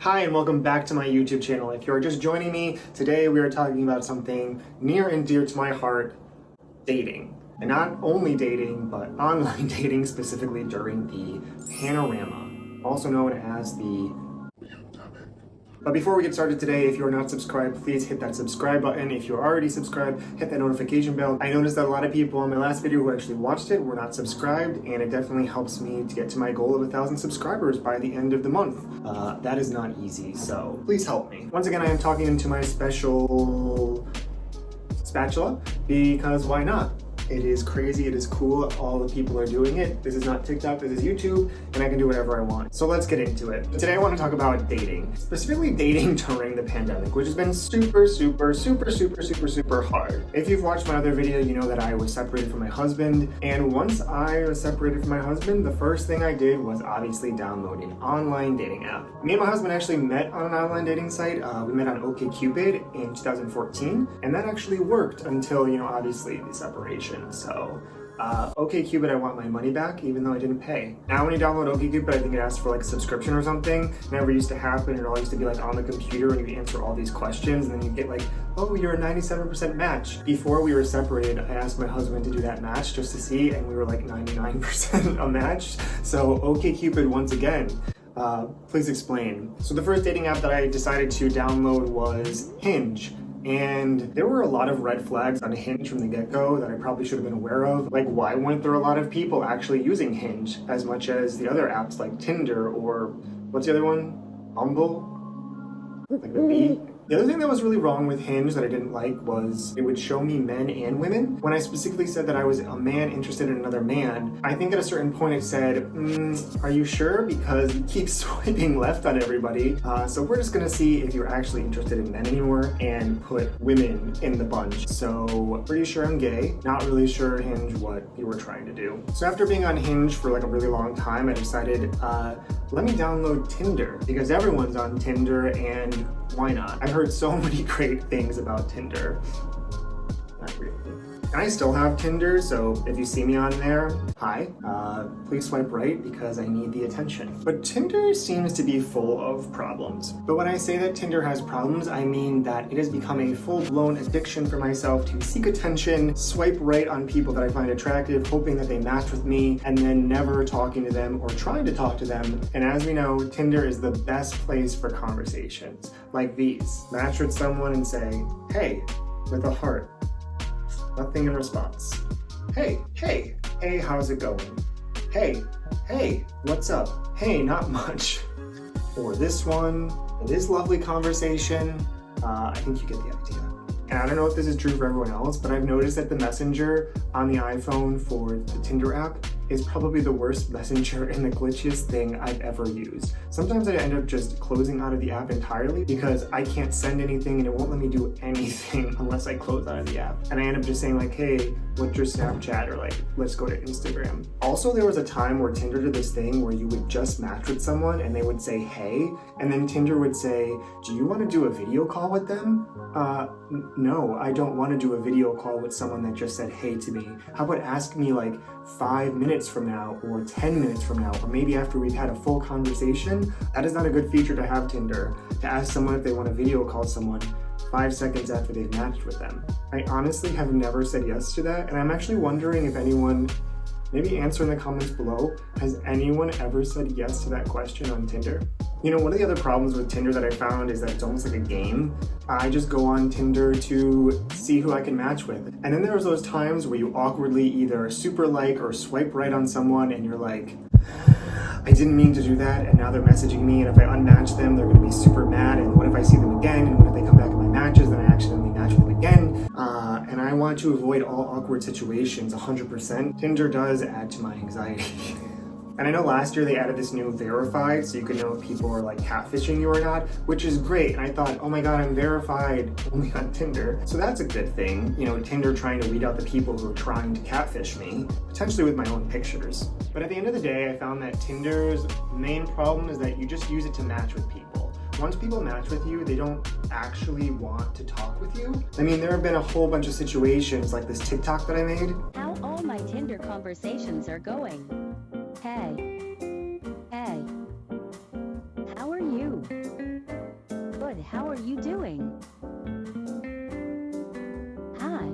Hi and welcome back to my YouTube channel. If you're just joining me, today we are talking about something near and dear to my heart, dating. And not only dating, but online dating, specifically during the panorama, also known as the. But before we get started today, if you're not subscribed, please hit that subscribe button. If you're already subscribed, hit that notification bell. I noticed that a lot of people on my last video who actually watched it were not subscribed, and it definitely helps me to get to my goal of 1,000 subscribers by the end of the month. That is not easy, so please help me. Once again, I am talking into my special spatula because why not? It is crazy, it is cool, all the people are doing it. This is not TikTok, this is YouTube, and I can do whatever I want. So let's get into it. Today I want to talk about dating, specifically dating during the pandemic, which has been super hard. If you've watched my other video, you know that I was separated from my husband, and once I was separated from my husband, the first thing I did was obviously download an online dating app. Me and my husband actually met on an online dating site. We met on OkCupid in 2014, and that actually worked until, obviously the separation. So, OkCupid, I want my money back, even though I didn't pay. Now, when you download OkCupid, I think it asks for like a subscription or something. Never used to happen. It all used to be like on the computer and you answer all these questions, and then you get like, oh, you're a 97% match. Before we were separated, I asked my husband to do that match just to see, and we were like 99% a match. So, OkCupid, once again. Please explain. So the first dating app that I decided to download was Hinge. And there were a lot of red flags on Hinge from the get-go that I probably should have been aware of. Like, why weren't there a lot of people actually using Hinge as much as the other apps like Tinder or what's the other one? Bumble? Like the B? The other thing that was really wrong with Hinge that I didn't like was it would show me men and women. When I specifically said that I was a man interested in another man, I think at a certain point it said, are you sure? Because you keep swiping left on everybody. So we're just gonna see if you're actually interested in men anymore and put women in the bunch. So pretty sure I'm gay. Not really sure, Hinge, what you were trying to do. So after being on Hinge for like a really long time, I decided, let me download Tinder because everyone's on Tinder and why not? I've heard so many great things about Tinder. Not really. And I still have Tinder, so if you see me on there, hi. Please swipe right because I need the attention. But Tinder seems to be full of problems. But when I say that Tinder has problems, I mean that it has become a full-blown addiction for myself to seek attention, swipe right on people that I find attractive, hoping that they match with me, and then never talking to them or trying to talk to them. And as we know, Tinder is the best place for conversations like these. Match with someone and say, hey, with a heart. Nothing in response. Hey, how's it going? Hey, what's up? Hey, not much. Or this one, this lovely conversation. I think you get the idea. And I don't know if this is true for everyone else, but I've noticed that the messenger on the iPhone for the Tinder app is probably the worst messenger and the glitchiest thing I've ever used. Sometimes I end up just closing out of the app entirely because I can't send anything and it won't let me do anything unless I close out of the app. And I end up just saying like, hey, what's your Snapchat? Or like, let's go to Instagram. Also, there was a time where Tinder did this thing where you would just match with someone and they would say, hey, and then Tinder would say, do you want to do a video call with them? No, I don't want to do a video call with someone that just said hey to me. How about ask me like 5 minutes from now or 10 minutes from now, or maybe after we've had a full conversation? That is not a good feature to have Tinder, to ask someone if they want to video call someone 5 seconds after they've matched with them. I honestly have never said yes to that, and I'm actually wondering if anyone, maybe answer in the comments below, has anyone ever said yes to that question on Tinder? One of the other problems with Tinder that I found is that it's almost like a game. I just go on Tinder to see who I can match with. And then there's those times where you awkwardly either super like or swipe right on someone and you're like, I didn't mean to do that, and now they're messaging me, and if I unmatch them, they're gonna be super mad, and what if I see them again, and what if they come back in my matches, then I accidentally match with them again? And I want to avoid all awkward situations 100%. Tinder does add to my anxiety. And I know last year they added this new verified, so you can know if people are like catfishing you or not, which is great. And I thought, oh my God, I'm verified only on Tinder. So that's a good thing. Tinder trying to weed out the people who are trying to catfish me, potentially with my own pictures. But at the end of the day, I found that Tinder's main problem is that you just use it to match with people. Once people match with you, they don't actually want to talk with you. I mean, there have been a whole bunch of situations like this TikTok that I made. How all my Tinder conversations are going. Hey, how are you? how are you doing? Hi.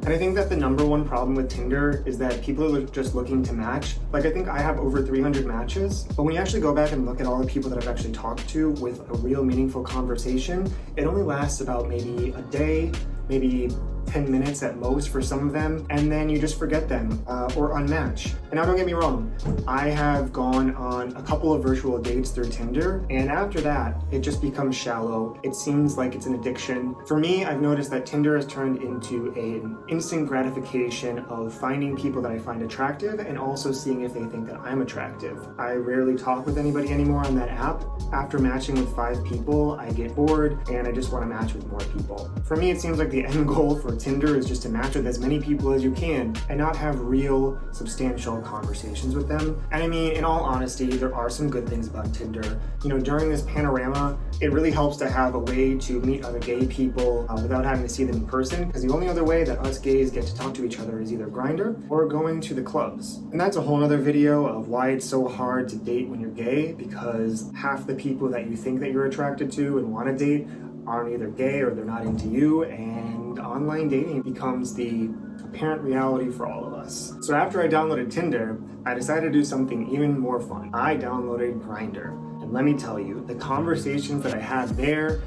And I think that the number one problem with Tinder is that people are just looking to match. Like, I think I have over 300 matches, but when you actually go back and look at all the people that I've actually talked to with a real meaningful conversation, it only lasts about maybe a day, maybe 10 minutes at most for some of them, and then you just forget them or unmatch. And now don't get me wrong, I have gone on a couple of virtual dates through Tinder, and after that, it just becomes shallow. It seems like it's an addiction. For me, I've noticed that Tinder has turned into an instant gratification of finding people that I find attractive and also seeing if they think that I'm attractive. I rarely talk with anybody anymore on that app. After matching with 5 people, I get bored and I just want to match with more people. For me, it seems like the end goal for Tinder is just to match with as many people as you can and not have real, substantial conversations with them. And I mean, in all honesty, there are some good things about Tinder. You know, during this panorama, it really helps to have a way to meet other gay people without having to see them in person, because the only other way that us gays get to talk to each other is either Grindr or going to the clubs. And that's a whole other video of why it's so hard to date when you're gay, because half the people that you think that you're attracted to and want to date aren't either gay or they're not into you, and online dating becomes the apparent reality for all of us. So after I downloaded Tinder, I decided to do something even more fun. I downloaded Grindr, and let me tell you, the conversations that I had there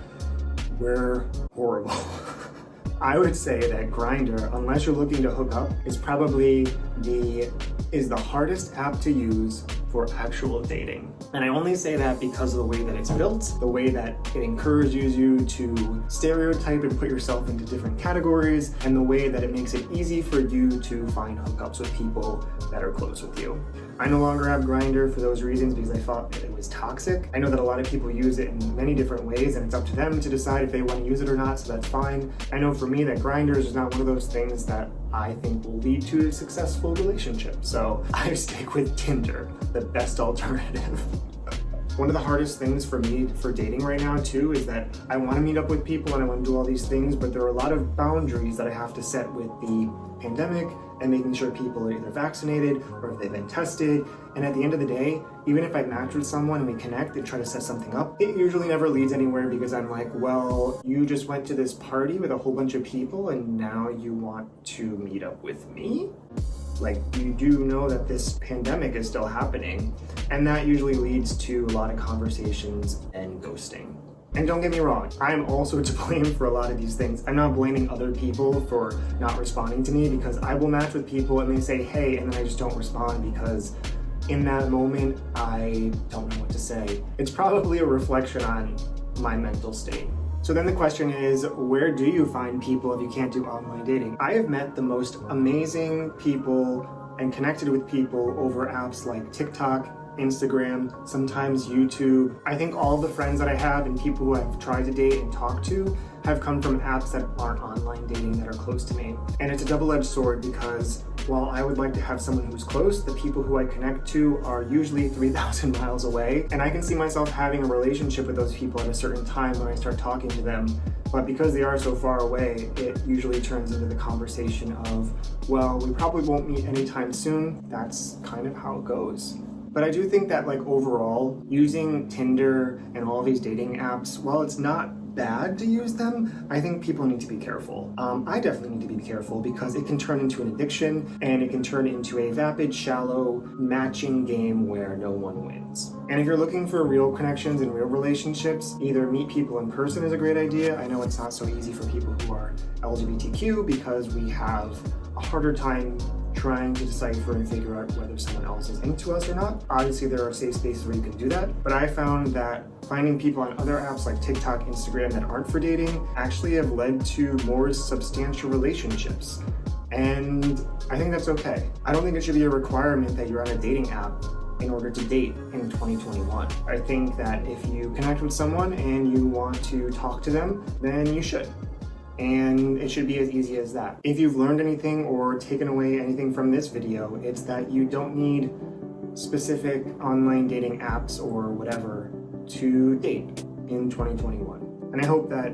were horrible. I would say that Grindr, unless you're looking to hook up, is probably the hardest app to use for actual dating. And I only say that because of the way that it's built, the way that it encourages you to stereotype and put yourself into different categories, and the way that it makes it easy for you to find hookups with people that are close with you. I no longer have Grindr for those reasons because I thought that it was toxic. I know that a lot of people use it in many different ways, and it's up to them to decide if they want to use it or not, so that's fine. I know for me that Grindr is not one of those things that I think will lead to a successful relationship. So I stick with Tinder, the best alternative. One of the hardest things for me for dating right now too is that I want to meet up with people and I want to do all these things, but there are a lot of boundaries that I have to set with the pandemic and making sure people are either vaccinated or if they've been tested. And at the end of the day, even if I match with someone and we connect and try to set something up, it usually never leads anywhere because I'm like, well, you just went to this party with a whole bunch of people and now you want to meet up with me? Like, you do know that this pandemic is still happening, and that usually leads to a lot of conversations and ghosting. And don't get me wrong, I'm also to blame for a lot of these things. I'm not blaming other people for not responding to me, because I will match with people and they say, hey, and then I just don't respond because in that moment, I don't know what to say. It's probably a reflection on my mental state. So then the question is, where do you find people if you can't do online dating? I have met the most amazing people and connected with people over apps like TikTok, Instagram, sometimes YouTube. I think all the friends that I have and people who I've tried to date and talk to have come from apps that aren't online dating that are close to me. And it's a double-edged sword because while I would like to have someone who's close, the people who I connect to are usually 3,000 miles away. And I can see myself having a relationship with those people at a certain time when I start talking to them. But because they are so far away, it usually turns into the conversation of, well, we probably won't meet anytime soon. That's kind of how it goes. But I do think that, like, overall, using Tinder and all these dating apps, while it's not bad to use them, I think people need to be careful. I definitely need to be careful because it can turn into an addiction and it can turn into a vapid, shallow matching game where no one wins. And if you're looking for real connections and real relationships, either meet people in person is a great idea. I know it's not so easy for people who are LGBTQ because we have a harder time trying to decipher and figure out whether someone else is into us or not. Obviously, there are safe spaces where you can do that, but I found that finding people on other apps like TikTok, Instagram that aren't for dating actually have led to more substantial relationships. And I think that's okay. I don't think it should be a requirement that you're on a dating app in order to date in 2021. I think that if you connect with someone and you want to talk to them, then you should. And it should be as easy as that. If you've learned anything or taken away anything from this video, it's that you don't need specific online dating apps or whatever to date in 2021. And I hope that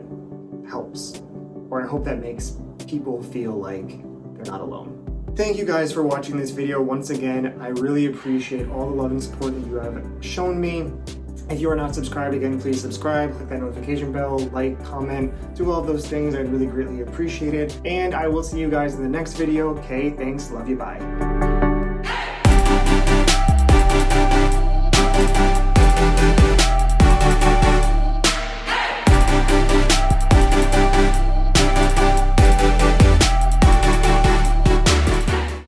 helps, or I hope that makes people feel like they're not alone. Thank you guys for watching this video once again. I really appreciate all the love and support that you have shown me. If you are not subscribed, again, please subscribe, click that notification bell, like, comment, do all of those things. I'd really greatly appreciate it. And I will see you guys in the next video. Okay, thanks, love you, bye.